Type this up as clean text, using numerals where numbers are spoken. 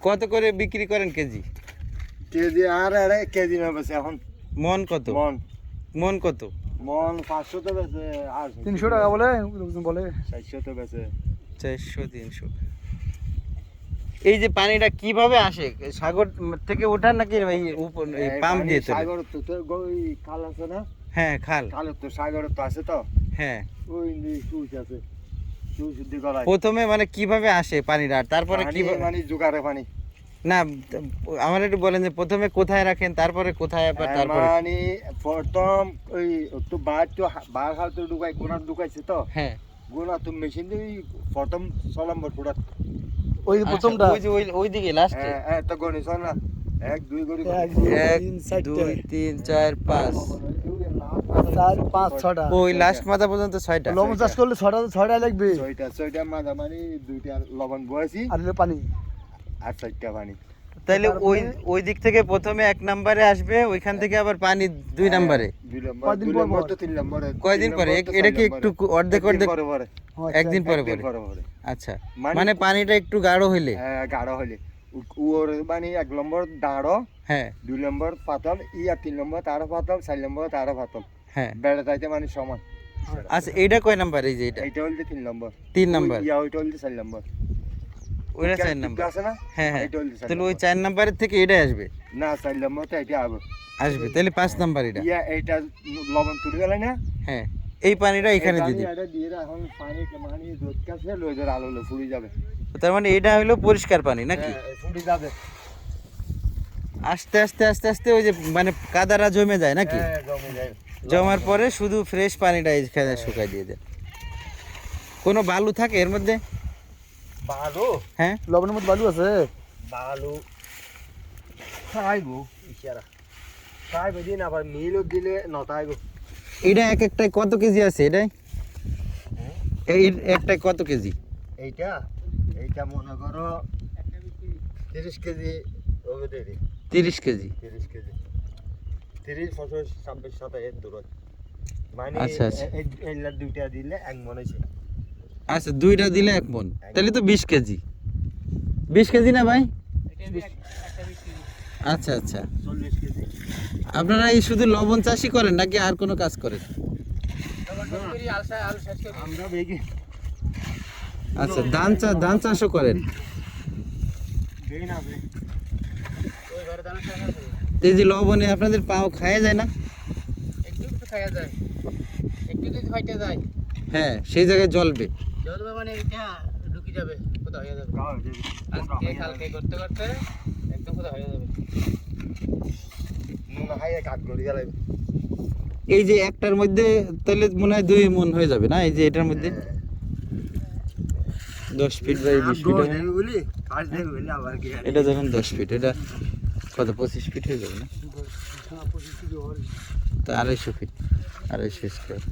কত করে বিক্রি করেন কেজি? কেজি আর কেজি না বেশি এখন। মন কত? মন কত? মন 500 তো বেশি, আর 300 টাকা বলে লোকজন বলে, 400 তো বেশি। 400 300। এই যে পানিটা কিভাবে আসে? সাগর থেকে ওঠান নাকি এই পাম্প দিয়ে তোলে? সাগর তো ওই খাল আছে না? হ্যাঁ, খাল। খালে তো সাগর তো আছে তো। হ্যাঁ, ওই সুইচ আছে, সুইচ দিয়ে গলায়। প্রথমে মানে কিভাবে আসে পানিটা, তারপরে কিভাবে মানে জোগাড়ে পানি না আমার একটু বলেন যে প্রথমে কোথায় রাখেন, তারপরে কোথায় আবার, তারপরে মানে প্রথম ওই তো বার হাল তো ঢুকাই গোনা ঢুকাইছে তো। হ্যাঁ, গোনা তো মেশিন দিয়ে প্রথম 6 নম্বর ফুটা। ওই প্রথমটা ওই যে ওই দিকে লাস্টে। হ্যাঁ তো গণিস না, 1 2 করে 1 2 3 4 5 4 5 6টা, ওই লাস্ট মাথা পর্যন্ত 6টা। লবণ চাষ করলে 6টা লাগবে, 6টা মাথা মানে 2টা লবণ বয়েছি আর পানি আর 4টা পানি। তাহলে ওই দিক থেকে প্রথমে 1 নম্বরে আসবে, ওইখান থেকে আবার পানি 2 নম্বরে। 2 নম্বর তো 3 নম্বরে। কয়দিন পরে? এটা কি একটু অর্ধেক পরে পরে, একদিন পরে পরে? আচ্ছা, মানে পানিটা একটু গাঢ় হইলে? হ্যাঁ গাঢ় হইলে ওর মানে 1 নম্বর দাঁড়ো, হ্যাঁ 2 নম্বর পাতল, আর 3 নম্বর তারও পাতল, 4 নম্বর তারও পাতল, হ্যাঁ বেড়ে যাইতে মানে সমান। আচ্ছা, এইটা কয় নাম্বার? এই যে এইটা হইলে 3 নম্বর। 3 নাম্বার। ওইটা হইলে 4 নম্বর। ওইটা 4 নাম্বার আছে না? হ্যাঁ হ্যাঁ। এইটা হইলে 4 তাহলে ওই 4 নাম্বারের থেকে এটাই আসবে? না 4 নম্বর তো এটা আসবে, তাহলে 5 নাম্বার এটা। এইটা লবণ তুলে গেলে না, হ্যাঁ, এই পানিটা এখানে দিয়ে দিই। এটা দিয়ে এখন পানি মানে রোদ কাছে লইদের আলো ফুড়ি যাবে। তার মানে এটা হলো পরিষ্কার পানি নাকি? ফুড়ি যাবে আস্তে আস্তে আস্তে আস্তে ওই যে মানে কাদারা জমে যায় নাকি? হ্যাঁ জমে যায়। জমার পরে শুধু ফ্রেশ পানিটা এখানে শুকাই দিয়ে দেয়। কোনো বালু থাকে এর মধ্যে? বালু? হ্যাঁ, লবণের মধ্যে বালু আছে। বালু খাইবো ইশারা, খাইবো দিন আবার মিলও দিলে নতাইবো। এটা এক একটায় কত কেজি আছে? এটাই এই একটায় কত কেজি? এইটা মনে করো 30 কেজি হবে দেরি। 30 কেজি? 30 কেজি, 30 25 26 27 দূর মানে। আচ্ছা আচ্ছা, এইলা দুইটা দিলে 1 মন হইছে। আচ্ছা, 2টা দিলে 1 মন, তাহলে তো 20 কেজি। 20 কেজি না ভাই? আচ্ছা আচ্ছা। 40 কেজি। আপনারা এই শুধু লবণ চাষই করেন নাকি আর কোনো কাজ করেন? আমরা বেগি আচ্ছা, ধান চাষও করেন? বেগি না বে এই যে লবণে আপনাদের পাও খাওয়া যায় না? একটু খাওয়া যায়, একটু যদি ফাইটে যায়, হ্যাঁ, সেই জায়গায় জ্বলবে। জ্বলবে মানে এটা ঢুকে যাবে, কোথা হয়ে যাবে। গাও যে আজকে কালকে করতে করতে একদম কোথা হয়ে যাবে। নুন হাইয়ে কাট গড়ি গেলে। এই যে একটার মধ্যে তাহলে মনে হয় 2 মন হয়ে যাবে না? এই যে এটার মধ্যে 10 ফিট বাই 20 ফিট হবে। বলি কাজ দেবে বলি আবার কি। এটা যখন 10 ফিট, এটা কত 25 ফিট হয়ে যাবে না? তা 250 ফিট, 250 স্কোয়ার।